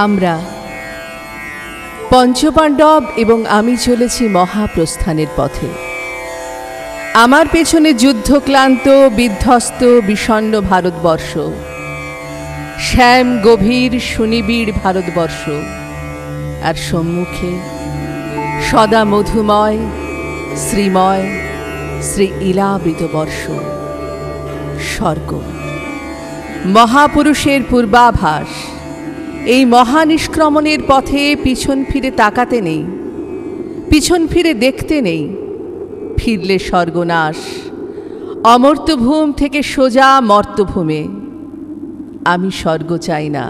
আমরা পঞ্চপাণ্ডব এবং আমি চলেছি মহাপ্রস্থানের পথে। আমার পেছনে যুদ্ধক্লান্ত বিধ্বস্ত বিষণ্ণ ভারতবর্ষ, শ্যাম গভীর সুনিবিড় ভারতবর্ষ, আর সম্মুখে সদা মধুময় শ্রীময় শ্রী ইলাবৃত বর্ষ, স্বর্গ, মহাপুরুষের পূর্বাভাস। এই মহানিষ্ক্রমণের পথে পিছন ফিরে তাকাতে নেই, পিছন ফিরে দেখতে নেই, ফিরলে স্বর্গনাশ। অমর্ত্যভূম থেকে সোজা মর্ত্যভূমে। আমি স্বর্গ চাই না,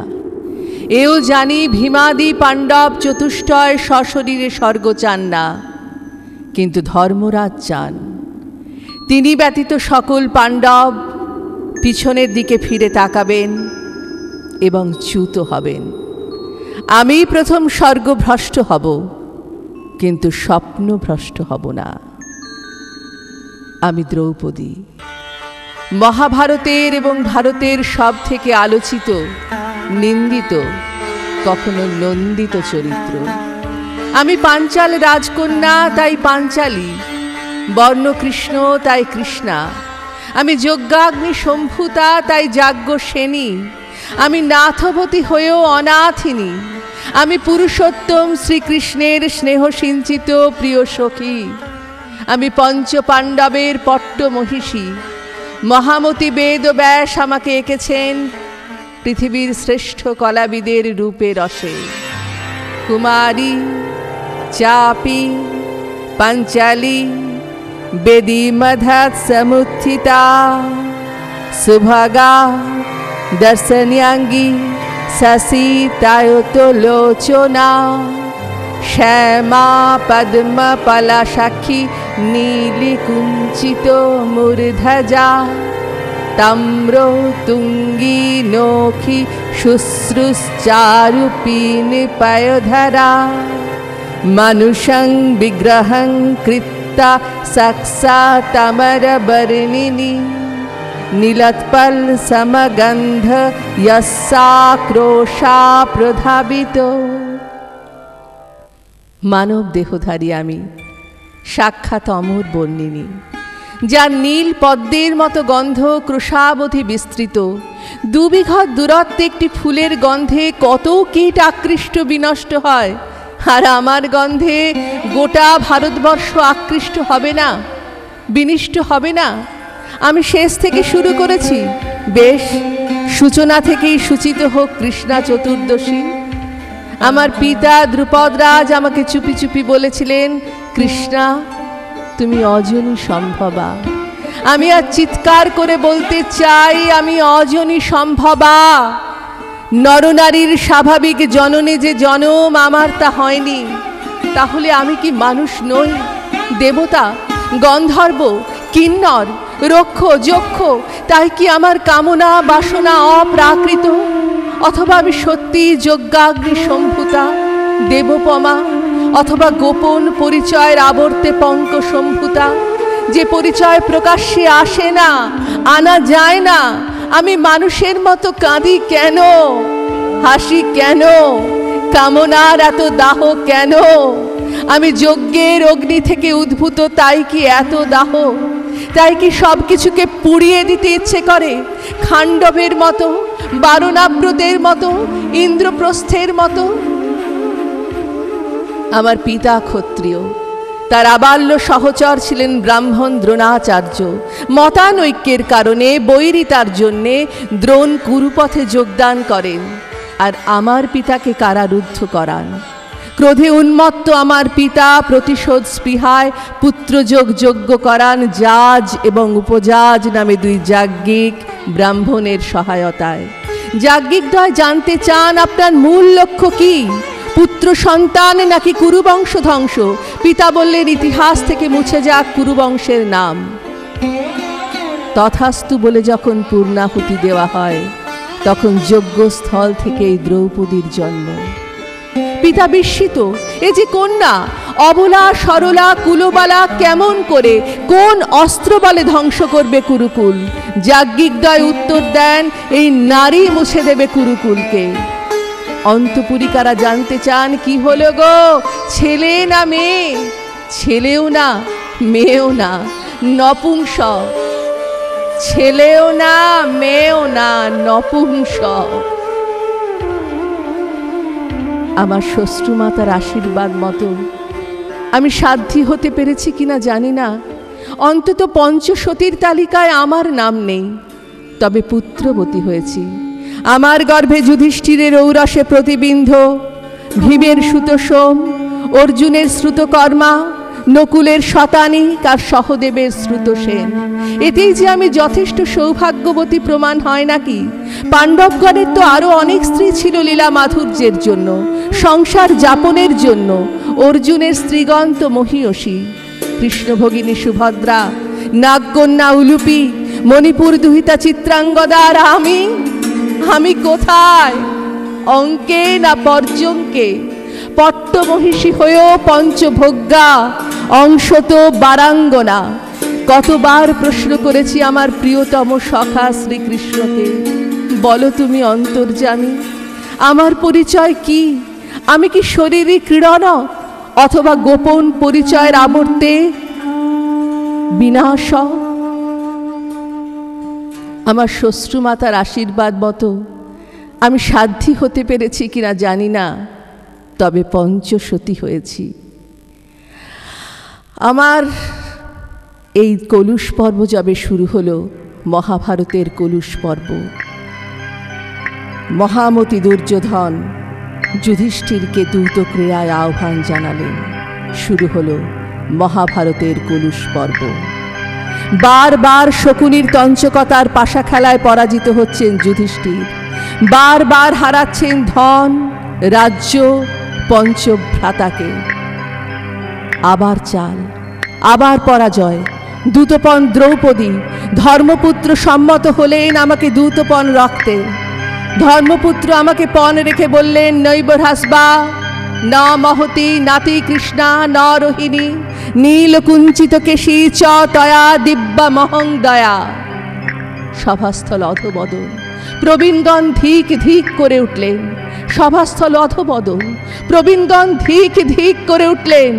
এও জানি ভীমাদি পাণ্ডব চতুষ্টয় সশরীরে স্বর্গ চান না, কিন্তু ধর্মরাজ চান। তিনি ব্যতীত সকল পাণ্ডব পিছনের দিকে ফিরে তাকাবেন এবং চ্যুত হবেন। আমি প্রথম স্বর্গভ্রষ্ট হব, কিন্তু স্বপ্নভ্রষ্ট হব না। আমি দ্রৌপদী, মহাভারতের এবং ভারতের সব থেকে আলোচিত, নিন্দিত, কখনো নন্দিত চরিত্র। আমি পাঞ্চাল রাজকন্যা, তাই পাঞ্চালী, বর্ণকৃষ্ণ তাই কৃষ্ণা। আমি যজ্ঞাগ্নি সম্ভূতা, তাই যাজ্ঞসেনী। আমি নাথবতী হয়েও অনাথিনী। আমি পুরুষোত্তম শ্রীকৃষ্ণের স্নেহসিঞ্চিত প্রিয় সখী। আমি পঞ্চপাণ্ডবের পট্ট মহিষী। মহামতি বেদব্যাস আমাকে এঁকেছেন পৃথিবীর শ্রেষ্ঠ কলাবিদের রূপে রসে। কুমারী, চাপি, পাঞ্চালী, বেদী মধাৎ সমুত্থিতা, সুভগা, দর্শন্যাঙ্গী, সসিতায়তলোচনা, শ্যামা পদ্ম পলাশাক্ষী, নীলিকুঞ্চিত মূর্ধজা, তাম্র তুঙ্গী নখী, শুশ্রুশ্চারুপীন পয়োধরা, মনুষং বিগ্রহং কৃত্তা সাক্ষাতমরবর্ণিনী, নীলোৎপল সমগন্ধ যস্যাক্রোশা প্রধাবিত। মানব দেহধারী আমি, সাক্ষাৎ অমর বর্ণিনী, যার নীল পদ্মের মতো গন্ধ ক্রোশাবধি বিস্তৃত। দুবিঘত দূরত্বে একটি ফুলের গন্ধে কত কীট আকৃষ্ট বিনষ্ট হয়, আর আমার গন্ধে গোটা ভারতবর্ষ আকৃষ্ট হবে না, বিনিষ্ট হবে না? আমি শেষ থেকে শুরু করেছি, বেশ, সূচনা থেকেই সূচিত হোক কৃষ্ণা চতুর্দশী। আমার পিতা দ্রুপদরাজ আমাকে চুপি চুপি বলেছিলেন, কৃষ্ণা তুমি অজনী সম্ভবা। আমি আর চিৎকার করে বলতে চাই, আমি অজনী সম্ভবা। নরনারীর স্বাভাবিক জননে যে জনম আমার তা হয়নি, তাহলে আমি কি মানুষ নই? দেবতা, গন্ধর্ব, কিন্নর, রক্ষ, যক্ষ, তাই কি আমার কামনা বাসনা অপ্রাকৃত? অথবা আমি সত্যি যজ্ঞাগ্নি সম্ভূতা, দেবপমা, অথবা গোপন পরিচয়ের আবর্তে পঙ্ক সম্ভূতা, যে পরিচয় প্রকাশ্যে আসে না, আনা যায় না। আমি মানুষের মতো কাঁদি কেন, হাসি কেন, কামনার এত দাহ কেন? আমি যজ্ঞের অগ্নি থেকে উদ্ভূত, তাই কি এত দাহ? তাই কি সব কিছুকে পুড়িয়ে দিতে ইচ্ছে করে? খাণ্ডবের মতো, বারণাব্রতের মতো, ইন্দ্রপ্রস্থের মতো। আমার পিতা ক্ষত্রিয়, তার আবাল্য সহচর ছিলেন ব্রাহ্মণ দ্রোণাচার্য। মতানৈক্যের কারণে বৈরিতার জন্যে দ্রোণ কুরুপথে যোগদান করেন, আর আমার পিতাকে কারারুদ্ধ করান। ক্রোধে উন্মত্ত আমার পিতা প্রতিশোধ স্পৃহায় পুত্রযোগ যজ্ঞ করান জাজ এবং উপজাজ নামে দুই যাজ্ঞিক ব্রাহ্মণের সহায়তায়। যাজ্ঞিকদ্বয় জানতে চান, আপনার মূল লক্ষ্য কি? পুত্র সন্তান নাকি কুরুবংশ ধ্বংস? পিতা বললেন, ইতিহাস থেকে মুছে যাক কুরুবংশের নাম। তথাস্তু বলে যখন পূর্ণাহুতি দেওয়া হয়, তখন যজ্ঞস্থল থেকেই দ্রৌপদীর জন্ম। পিতা বিস্মিত, এ যে কন্যা, অবলা সরলা কুলবালা, কেমন করে, কোন অস্ত্র বলে ধ্বংস করবে কুরুকুল? যাজ্ঞিকদ্বয় উত্তর দেন, এই নারী মুছে দেবে কুরুকুলকে। অন্তপুরিকারা জানতে চান, কি হলো গো, ছেলে না মেয়ে? ছেলেও না মেয়েও না, নপুংসক। ছেলেও না মেয়েও না, নপুংসক। আমার শ্বশ্রুমাতার আশীর্বাদ মতো আমি সাধ্যী হতে পেরেছি কিনা জানি না, অন্তত পঞ্চসতীর তালিকায় আমার নাম নেই, তবে পুত্রবতী হয়েছি। আমার গর্ভে যুধিষ্ঠিরের ঔরসে প্রতিবিন্ধ, ভীমের সুতসোম, অর্জুনের শ্রুতকর্মা, নকুলের শতানিক আর সহদেবের শ্রুতসেন। এতেই যে আমি যথেষ্ট সৌভাগ্যবতী প্রমাণ হয় নাকি? পাণ্ডবগণের তো আরো অনেক স্ত্রী ছিল লীলা মাধুর্যের জন্য, সংসার যাপনের জন্য। অর্জুনের স্ত্রীগণ তো মহীয়সী, কৃষ্ণভগিনী সুভদ্রা, নাগকন্যা উলুপি, মণিপুর দুহিতা চিত্রাঙ্গদা। আর আমি কোথায়? অঙ্কে না পর্যঙ্কে? পট্টমহিষী হয়েও পঞ্চভোগ্যা, অংশত বারাঙ্গনা। কতবার প্রশ্ন করেছি আমার প্রিয়তম সখা শ্রীকৃষ্ণকে, বলো তুমি অন্তর্যামী, আমার পরিচয় কি? আমি কি শরীরী ক্রীড়ন, অথবা গোপন পরিচয়ের আবর্তে বিনাশ? আমার শ্বশ্রুমাতার আশীর্বাদ মতো আমি সাধ্যী হতে পেরেছি কিনা জানি না, তবে পঞ্চসতী হয়েছি। আমার এই কলুষ পর্ব যবে শুরু হলো, মহাভারতের কলুষ পর্ব, মহামতি দুর্যোধন যুধিষ্ঠিরকে দ্রুত ক্রীড়ায় আহ্বান জানালেন। শুরু হলো মহাভারতের কলুষ পর্ব। বারবার শকুনির তঞ্চকতার পাশা খেলায় পরাজিত হচ্ছেন যুধিষ্ঠির, বারবার হারাচ্ছেন ধন, রাজ্য, পঞ্চভ্রাতাকে। আবার চাল, আবার পরাজয়। দূতপন দ্রৌপদী, ধর্মপুত্র সম্মত হলেন আমাকে দূতপন রাখতে। ধর্মপুত্র আমাকে পণ রেখে বললেন, নৈবরহাসবা না মহতি নাতি কৃষ্ণা ন রোহিণী, নীলকুঞ্চিত কেশী চ তয়া দিব্যা মহং দয়া। সভাস্থল অধবদন, প্রবীণগণ ধিক ধিক করে উঠলেন। সভাস্থল অধবদন, প্রবীণগণ ধিক ধিক করে উঠলেন।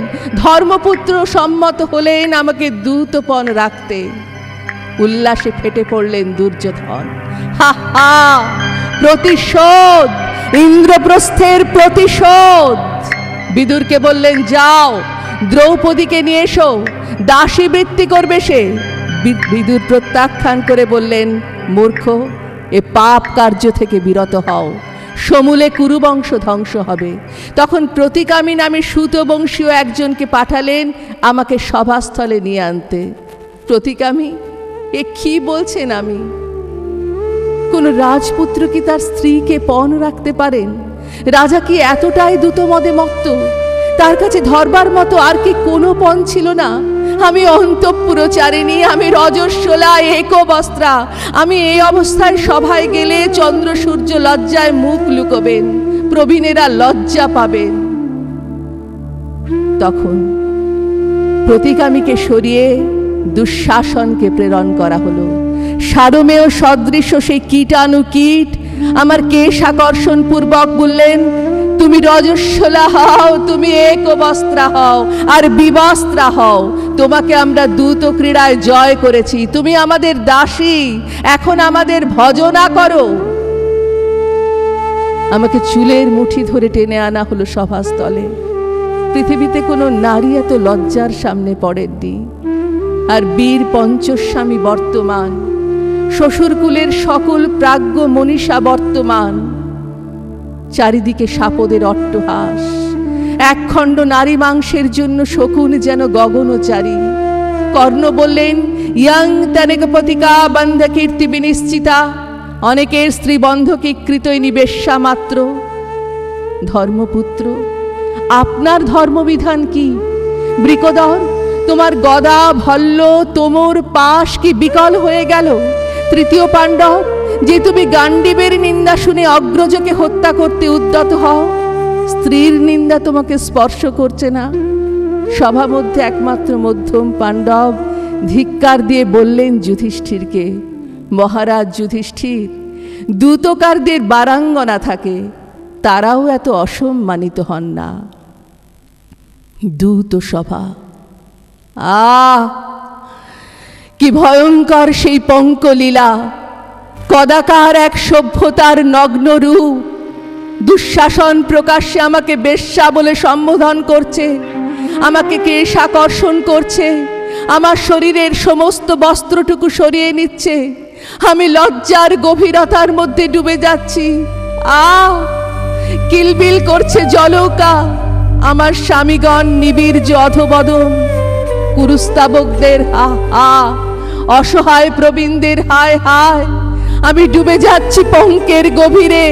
ধর্মপুত্র সম্মত হলেন আমাকে দূতপণ রাখতে। উল্লাসে ফেটে পড়লেন দুর্যোধন। হা হা, প্রতিশোধ, ইন্দ্রপ্রস্থের প্রতিশোধ। বিদুরকে বললেন, যাও দ্রৌপদীকে নিয়ে এসো, দাসী বৃত্তি করবে সে। বিদুর প্রত্যাখ্যান করে বললেন, মূর্খ, এ পাপ কার্য থেকে বিরত হও, সমূলে কুরুবংশ ধ্বংস হবে। তখন প্রতিকামী নামে সুতবংশীয় একজনকে পাঠালেন আমাকে সভাস্থলে নিয়ে আনতে। প্রতিকামী, এ কি বলছেন? আমি কোন রাজপুত্র কি তার স্ত্রীকে পণ রাখতে পারেন? রাজা কি এতটাই দ্রুতমদে মত্ত? তার কাছে ধরবার মতো আর কি কোনো পণ ছিল না? আমি অন্তঃপুরচারিণী, আমি রজস্বলা, একবস্ত্রা। আমি এই অবস্থায় সভায় গেলে চন্দ্র সূর্য লজ্জায় মুখ লুকোবেন, প্রবীণেরা লজ্জা পাবেন। তখন প্রতিকামীকে সরিয়ে দুঃশাসনকে প্রেরণ করা হলো। সারমেয় সদৃশ সেই কীটাণু কীট আমার কেশ আকর্ষণ পূর্বক বললেন, তুমি রজস্বলা হও, তুমি একবস্ত্রা হও আর বিবস্ত্রা হও। তোমাকে আমরা দ্রুত ক্রীড়ায় জয় করেছি, তুমি আমাদের দাসী, এখন আমাদের ভজনা করো। আমাকে চুলের মুঠি ধরে টেনে আনা হলো সভাস্থলে। পৃথিবীতে কোনো নারী এত লজ্জার সামনে পড়েননি। আর বীর পঞ্চস্বামী বর্তমান, শ্বশুরকুলের সকল প্রাজ্ঞ মনীষা বর্তমান। চারিদিকে সাপদের অট্টহাস, একখণ্ড নারী মাংসের জন্য শকুন যেন গগনচারী। কর্ণ বললেন, ইয়াং তেনেকপতিকা বন্ধ কীর্তি বিনিশ্চিতা, অনেকের স্ত্রী বন্ধকীকৃতই নিবেশ্যা মাত্র। ধর্মপুত্র, আপনার ধর্মবিধান কি? বৃকোদর, তোমার গদা, ভল্ল, তোমর, পাশ কি বিকল হয়ে গেল? তৃতীয় পাণ্ডব, যে তুমি গান্ডীবের নিন্দা শুনে অগ্রজকে হত্যা করতে উদ্যত হও, স্ত্রীর নিন্দা তোমাকে স্পর্শ করছে না? সভা মধ্যে একমাত্র মধ্যম পাণ্ডব ধিক্কার দিয়ে বললেন যুধিষ্ঠিরকে, মহারাজ যুধিষ্ঠির, দ্যুতকারদের বারাঙ্গনা থাকে, তারাও এত অসম্মানিত হন না। দূত সভা, কি ভয়ঙ্কর সেই পঙ্কলীলা! কদাকার এক সভ্যতার নগ্ন রূপ। দুঃশাসন প্রকাশ্যে আমাকে বেশ্যা বলে সম্বোধন করছে, আমাকে কেশাকর্ষণ করছে, আমার শরীরের সমস্ত বস্ত্রটুকু সরিয়ে নিচ্ছে। আমি লজ্জার গভীরতার মধ্যে ডুবে যাচ্ছি। কিলবিল করছে জলৌকা। আমার স্বামীগণ নিবীর্য অধবদন, কুরুস্তাবকদের হা হা, অসহায় প্রবীণদের হায় হায়। আমি ডুবে যাচ্ছি পঙ্কের গভীরে।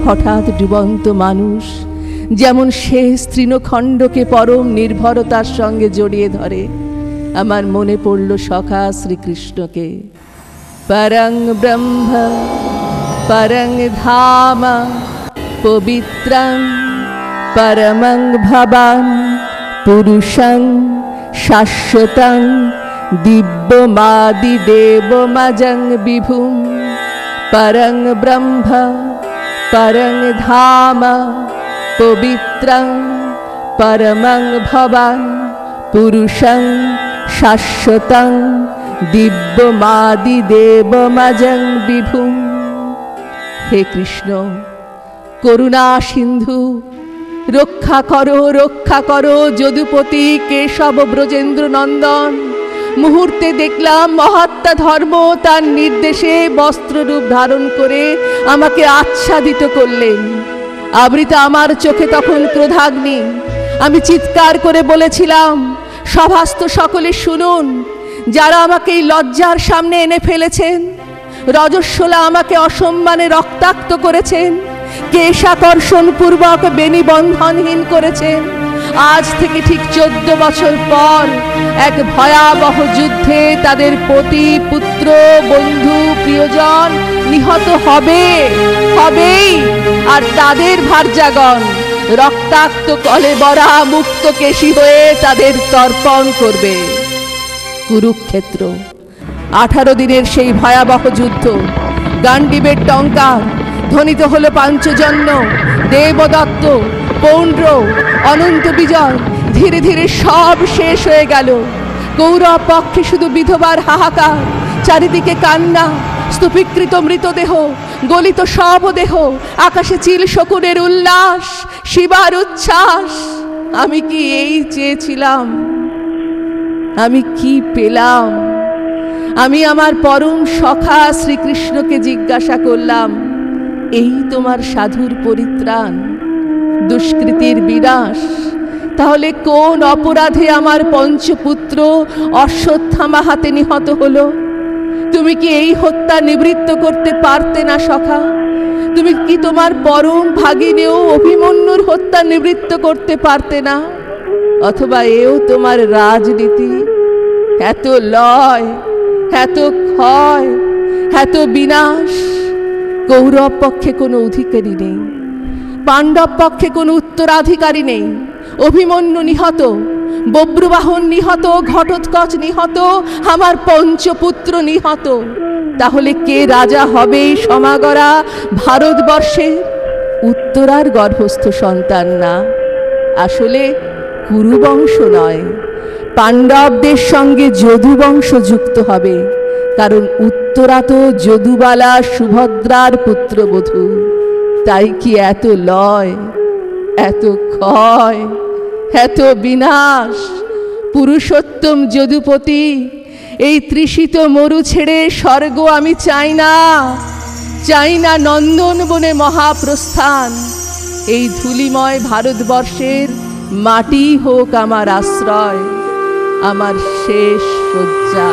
হঠাৎ ডুবন্ত মানুষ যেমন শেষ তৃণখণ্ডকে পরম নির্ভরতার সঙ্গে জড়িয়ে ধরে, আমার মনে পড়ল সখা শ্রীকৃষ্ণকে। পরং ব্রহ্ম পরং ধাম পবিত্রং পরমং ভবান পুরুষং শাশ্বতং দিব্যমাদি দেবমজং বিভুম। পরং ব্রহ্ম পরং ধাম পবিত্রং পরমং ভবান পুরুষং শাশ্বতং দিব্যমাদি দেবমজং বিভুম। হে কৃষ্ণ, করুণা সিন্ধু, রক্ষা করো যদুপতি কেশব ব্রজেন্দ্র নন্দন। মুহূর্তে দেখলাম মহাত্মা ধর্ম তার নির্দেশে বস্ত্ররূপ ধারণ করে আমাকে আচ্ছাদিত করলেন। আবৃত আমার চোখে তখন ক্রোধাগ্নি। আমি চিৎকার করে বলেছিলাম, সভাস্থ সকলে শুনুন, যারা আমাকে এই লজ্জার সামনে এনে ফেলেছেন, রজস্বলা আমাকে অসম্মানে রক্তাক্ত করেছেন, কেশাকর্ষণ পূর্বক বেনিবন্ধনহীন করেছেন, আজ থেকে ঠিক 14 বছর পর এক ভয়াবহ যুদ্ধে তাদের পতি পুত্র বন্ধু প্রিয়জন নিহত হবেই, আর তাদের ভার্যাগণ রক্তাক্ত কলেবরা মুক্ত কেশী হয়ে তাদের তর্পণ করবে। কুরুক্ষেত্র, 18 দিনের সেই ভয়াবহ যুদ্ধ। গান্ডীবের টঙ্কার ধ্বনিত হলো পাঞ্চজন্য, দেবদত্ত, পৌণ্ড্র, অনন্ত বিজয়। ধীরে ধীরে সব শেষ হয়ে গেল। কৌরব পক্ষে শুধু বিধবার হাহাকার, চারিদিকে কান্না, স্তূপীকৃত মৃতদেহ, গলিত শবদেহ, আকাশে চিল শকুনের উল্লাস, শিবার উচ্ছ্বাস। আমি কি এই চেয়েছিলাম? আমি কি পেলাম? আমি আমার পরম সখা শ্রীকৃষ্ণকে জিজ্ঞাসা করলাম, এই তোমার সাধুর পরিত্রাণ, দুষ্কৃতির বিনাশ? তাহলে কোন অপরাধে আমার পঞ্চপুত্র অশ্বত্থামা হাতে নিহত হলো? তুমি কি এই হত্যা নিবৃত্ত করতে পারতে না সখা? তুমি কি তোমার পরম ভাগিনেও অভিমন্যুর হত্যা নিবৃত্ত করতে পারতে না? অথবা এও তোমার রাজনীতি? এত লয়, এত ক্ষয়, এত বিনাশ। কৌরব পক্ষে কোনো অধিকারী নেই, পাণ্ডব পক্ষে কোনো উত্তরাধিকারী নেই। অভিমন্যু নিহত, বব্রুবাহন নিহত, ঘটোৎকচ নিহত, আমার পঞ্চপুত্র নিহত। তাহলে কে রাজা হবে সমাগরা ভারতবর্ষের? উত্তরার গর্ভস্থ সন্তান না, আসলে কুরুবংশ নয়, পাণ্ডবদের সঙ্গে যদুবংশ যুক্ত হবে। কারণ উত্তরা তো যদুবালা সুভদ্রার পুত্রবধূ। তাই কি এত লয়, এত ক্ষয়, এত বিনাশ? পুরুষোত্তম যদুপতি, এই তৃষিত মরু ছেড়ে স্বর্গ আমি চাই না, চাই না নন্দন বনে মহাপ্রস্থান। এই ধূলিময় ভারতবর্ষের মাটি হোক আমার আশ্রয়, আমার শেষ শয্যা।